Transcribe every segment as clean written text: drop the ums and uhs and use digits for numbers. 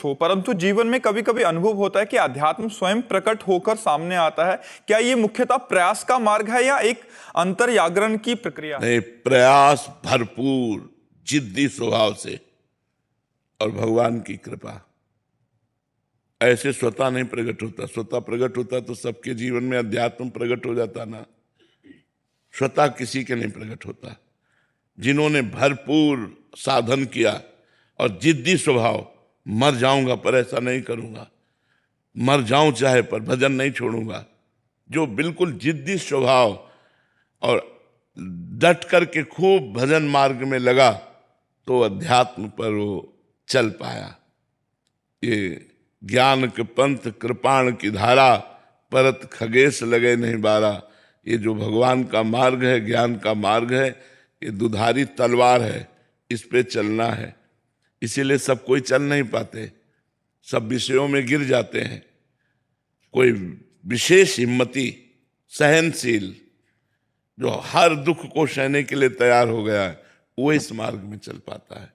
हो, परंतु जीवन में कभी कभी अनुभव होता है कि अध्यात्म स्वयं प्रकट होकर सामने आता है। क्या ये मुख्यतः प्रयास का मार्ग है या एक अंतर्जागरण की प्रक्रिया है? नहीं, प्रयास भरपूर जिद्दी स्वभाव से और भगवान की कृपा। ऐसे स्वतः नहीं प्रकट होता। स्वतः प्रकट होता तो सबके जीवन में अध्यात्म प्रकट हो जाता ना। स्वतः किसी के नहीं प्रकट होता। जिन्होंने भरपूर साधन किया और जिद्दी स्वभाव, मर जाऊंगा पर ऐसा नहीं करूंगा, मर जाऊं चाहे पर भजन नहीं छोड़ूंगा, जो बिल्कुल जिद्दी स्वभाव और डट करके खूब भजन मार्ग में लगा, तो अध्यात्म पर वो चल पाया। ये ज्ञान के पंथ कृपाण की धारा, परत खगेश लगे नहीं बारा। ये जो भगवान का मार्ग है, ज्ञान का मार्ग है, ये दुधारी तलवार है, इस पे चलना है। इसीलिए सब कोई चल नहीं पाते, सब विषयों में गिर जाते हैं। कोई विशेष हिम्मती, सहनशील, जो हर दुख को सहने के लिए तैयार हो गया है, वो इस मार्ग में चल पाता है।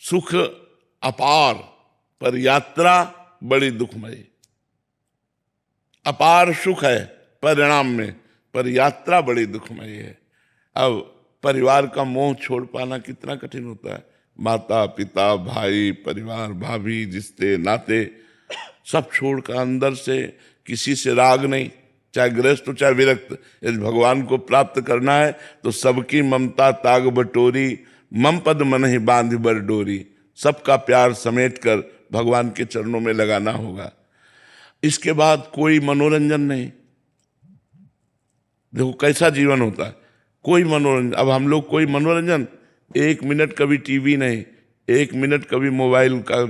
सुख अपार पर यात्रा बड़ी दुखमयी। अपार सुख है परिणाम में, पर यात्रा बड़ी दुखमयी है। अब परिवार का मोह छोड़ पाना कितना कठिन होता है। माता पिता भाई परिवार भाभी रिश्ते नाते सब छोड़कर अंदर से किसी से राग नहीं, चाहे गृहस्थ हो चाहे विरक्त। यदि भगवान को प्राप्त करना है तो सबकी ममता ताग बटोरी, मम पद मन ही बांध बर डोरी। सबका प्यार समेट कर भगवान के चरणों में लगाना होगा। इसके बाद कोई मनोरंजन नहीं। देखो कैसा जीवन होता है, कोई मनोरंजन। अब हम लोग कोई मनोरंजन, 1 मिनट कभी टीवी नहीं, 1 मिनट कभी मोबाइल का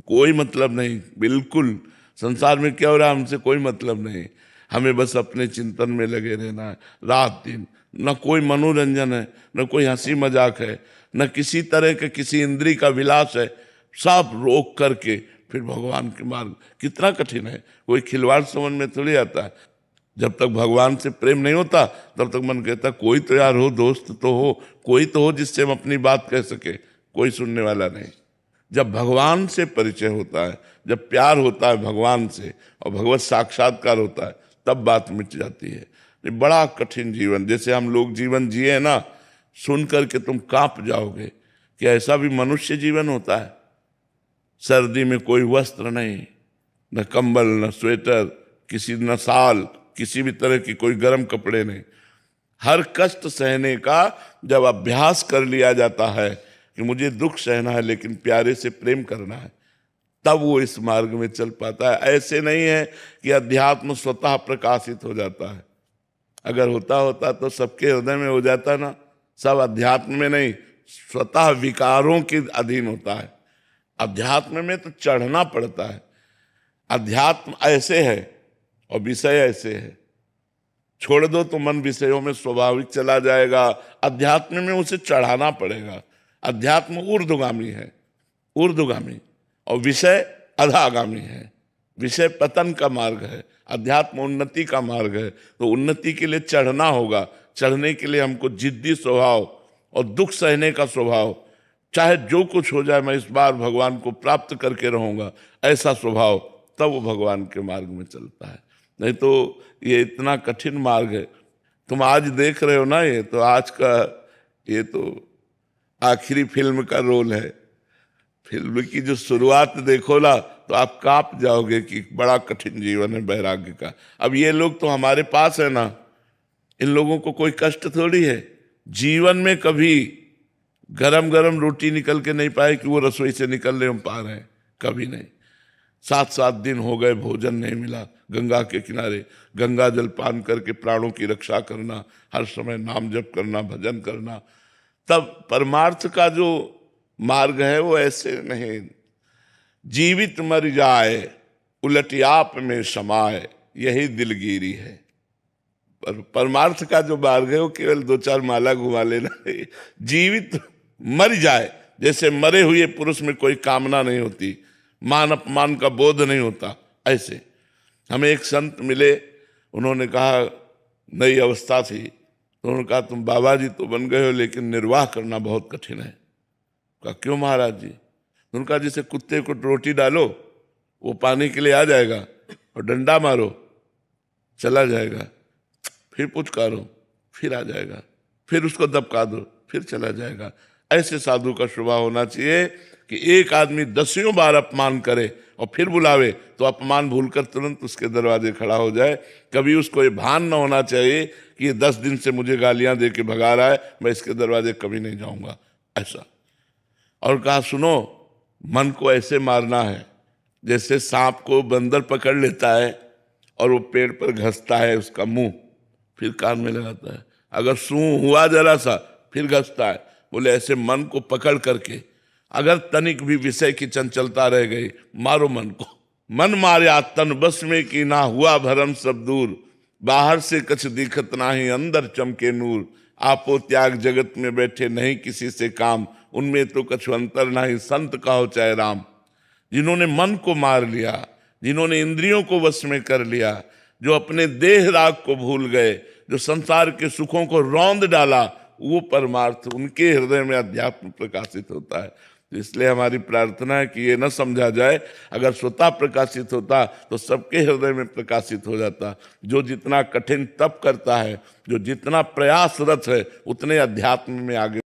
कोई मतलब नहीं। बिल्कुल संसार में क्या हो रहा है हमसे कोई मतलब नहीं। हमें बस अपने चिंतन में लगे रहना है रात दिन। न कोई मनोरंजन है, न कोई हंसी मजाक है, न किसी तरह के किसी इंद्री का विलास है। सब रोक करके फिर भगवान के मार्ग। कितना कठिन है, कोई खिलवाड़ समझ में थोड़ी आता है। जब तक भगवान से प्रेम नहीं होता तब तक मन कहता कोई तो यार हो, दोस्त तो हो, कोई तो हो जिससे हम अपनी बात कह सके। कोई सुनने वाला नहीं। जब भगवान से परिचय होता है, जब प्यार होता है भगवान से और भगवत साक्षात्कार होता है, तब बात मिट जाती है। ये बड़ा कठिन जीवन, जैसे हम लोग जीवन जिए ना, सुन करके तुम कांप जाओगे कि ऐसा भी मनुष्य जीवन होता है। सर्दी में कोई वस्त्र नहीं, न कंबल न स्वेटर, किसी न साल, किसी भी तरह की कोई गर्म कपड़े नहीं। हर कष्ट सहने का जब अभ्यास कर लिया जाता है कि मुझे दुख सहना है लेकिन प्यारे से प्रेम करना है, तब वो इस मार्ग में चल पाता है। ऐसे नहीं है कि अध्यात्म स्वतः प्रकाशित हो जाता है। अगर होता होता तो सबके हृदय में हो जाता ना। सब अध्यात्म में नहीं, स्वतः विकारों के अधीन होता है। अध्यात्म में तो चढ़ना पड़ता है। अध्यात्म ऐसे है और विषय ऐसे है। छोड़ दो तो मन विषयों में स्वाभाविक चला जाएगा। अध्यात्म में उसे चढ़ाना पड़ेगा। अध्यात्म ऊर्ध्वगामी है, ऊर्ध्वगामी, और विषय अधागामी है। विषय पतन का मार्ग है, अध्यात्म उन्नति का मार्ग है। तो उन्नति के लिए चढ़ना होगा। चढ़ने के लिए हमको जिद्दी स्वभाव और दुख सहने का स्वभाव, चाहे जो कुछ हो जाए मैं इस बार भगवान को प्राप्त करके रहूंगा, ऐसा स्वभाव, तब वो भगवान के मार्ग में चलता है। नहीं तो ये इतना कठिन मार्ग है। तुम आज देख रहे हो ना, ये तो आज का, ये तो आखिरी फिल्म का रोल है। फिल्म की जो शुरुआत देखो ना तो आप कांप जाओगे कि बड़ा कठिन जीवन है वैराग्य का। अब ये लोग तो हमारे पास है ना, इन लोगों को कोई कष्ट थोड़ी है। जीवन में कभी गरम गरम रोटी निकल के नहीं पाए कि वो रसोई से निकल रहे हम पा रहे हैं, कभी नहीं। 7-7 दिन हो गए भोजन नहीं मिला, गंगा के किनारे गंगा जल पान करके प्राणों की रक्षा करना, हर समय नाम जप करना, भजन करना। तब परमार्थ का जो मार्ग है वो ऐसे नहीं। जीवित मर जाए उलट आप में समाए, यही दिलगिरी है। पर परमार्थ का जो मार्ग है वो केवल 2-4 माला घुमा लेना है। जीवित मर जाए, जैसे मरे हुए पुरुष में कोई कामना नहीं होती, मान अपमान का बोध नहीं होता, ऐसे। हमें एक संत मिले, उन्होंने कहा, नई अवस्था थी, तो उन्होंने कहा तुम बाबा जी तो बन गए हो लेकिन निर्वाह करना बहुत कठिन है। कहा क्यों महाराज जी? उनका जैसे कुत्ते को रोटी डालो वो पाने के लिए आ जाएगा, और डंडा मारो चला जाएगा, फिर पुचकारो फिर आ जाएगा, फिर उसको दबका दो फिर चला जाएगा। ऐसे साधु का स्वभाव होना चाहिए कि एक आदमी 10 बार अपमान करे और फिर बुलावे तो अपमान भूलकर तुरंत उसके दरवाजे खड़ा हो जाए। कभी उसको ये भान न होना चाहिए कि ये 10 दिन से मुझे गालियां दे के भगा रहा है, मैं इसके दरवाजे कभी नहीं जाऊंगा, ऐसा। और कहा सुनो, मन को ऐसे मारना है जैसे सांप को बंदर पकड़ लेता है और वो पेड़ पर घसता है उसका मुंह, फिर कान में लगाता है, अगर सूं हुआ जरा सा फिर घसता है। बोले ऐसे मन को पकड़ करके अगर तनिक भी विषय की चंचलता रह गई, मारो मन को। मन मार्या तन बस में कि ना हुआ भरम सब दूर, बाहर से कछ दिखत नाही अंदर चमके नूर। आपो त्याग जगत में बैठे नहीं किसी से काम, उनमें तो कछु अंतर नहीं संत कहो चाहे राम। जिन्होंने मन को मार लिया, जिन्होंने इंद्रियों को वश में कर लिया, जो अपने देह राग को भूल गए, जो संसार के सुखों को रौंद डाला, वो परमार्थ उनके हृदय में अध्यात्म प्रकाशित होता है। तो इसलिए हमारी प्रार्थना है कि ये न समझा जाए, अगर स्वतः प्रकाशित होता तो सबके हृदय में प्रकाशित हो जाता। जो जितना कठिन तप करता है, जो जितना प्रयासरत है, उतने अध्यात्म में आगे